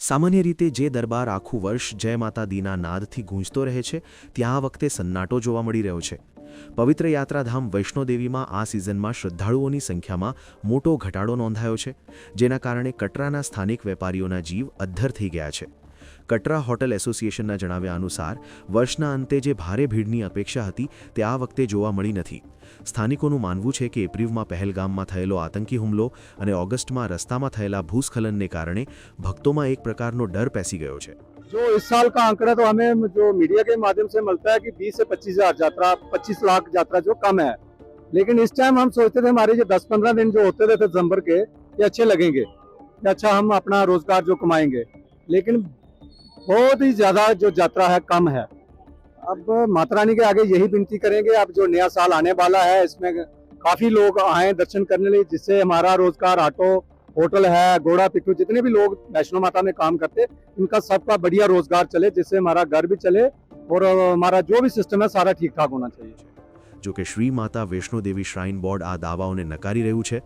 સામાન્ય રીતે જે દરબાર આખું વર્ષ જય માતા દીના નાદથી ગૂંજતો રહે છે, ત્યાં આ વખતે સન્નાટો જોવા મળી રહ્યો છે. પવિત્ર યાત્રાધામ વૈષ્ણોદેવીમાં આ સિઝનમાં શ્રદ્ધાળુઓની સંખ્યામાં મોટો ઘટાડો નોંધાયો છે, જેના કારણે કટરાના સ્થાનિક વેપારીઓના જીવ અદ્ધર થઈ ગયા છે. કટરા હોટલ એસોસિએશનના જણાવ્યા અનુસાર વર્ષના અંતે જે ભારે ભીડની અપેક્ષા હતી તે આ વખતે જોવા મળી નથી. સ્થાનિકોનું માનવું છે કે એપ્રિલમાં પહેલગામમાં થયેલો આતંકી હુમલો અને ઓગસ્ટમાં રસ્તામાં થયેલા ભૂસ્ખલનને કારણે ભક્તોમાં એક પ્રકારનો ડર પેસી ગયો છે. जो इस साल का आंकड़ा तो हमें जो मीडिया के माध्यम से मिलता है कि 20 से 25 हज़ार यात्रा, 25 लाख यात्रा जो कम है. लेकिन इस टाइम हम सोचते थे हमारे जो 10-15 दिन जो होते थे दिसंबर के, ये अच्छे लगेंगे, ये अच्छा हम अपना रोजगार जो कमाएंगे. लेकिन बहुत ही ज्यादा जो यात्रा है कम है. अब माता रानी के आगे यही विनती करेंगे, अब जो नया साल आने वाला है इसमें काफी लोग आए दर्शन करने लिए, जिससे हमारा रोजगार, ऑटो, होटल है, घोड़ा पिट्ठू, जितने भी लोग वैष्णो माता में काम करते, इनका सबका बढ़िया रोजगार चले, जिससे हमारा घर भी चले और हमारा जो भी सिस्टम है सारा ठीक ठाक होना चाहिए. જો કે શ્રી માતા વૈષ્ણોદેવી શ્રાઇન બોર્ડ આ દાવાઓને નકારી રહ્યું છે.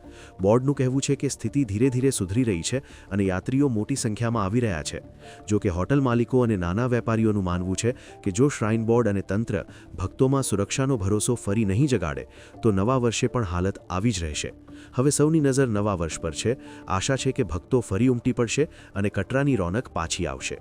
બોર્ડનું કહેવું છે કે સ્થિતિ ધીરે ધીરે સુધરી રહી છે અને યાત્રીઓ મોટી સંખ્યામાં આવી રહ્યા છે. જો કે હોટલ માલિકો અને નાના વેપારીઓનું માનવું છે કે જો શ્રાઇન બોર્ડ અને તંત્ર ભક્તોમાં સુરક્ષાનો ભરોસો ફરી નહીં જગાડે તો નવા વર્ષે પણ હાલત આવી જ રહેશે. હવે સૌની નજર નવા વર્ષ પર છે. આશા છે કે ભક્તો ફરી ઉમટી પડશે અને કટરાની રોનક પાછી આવશે.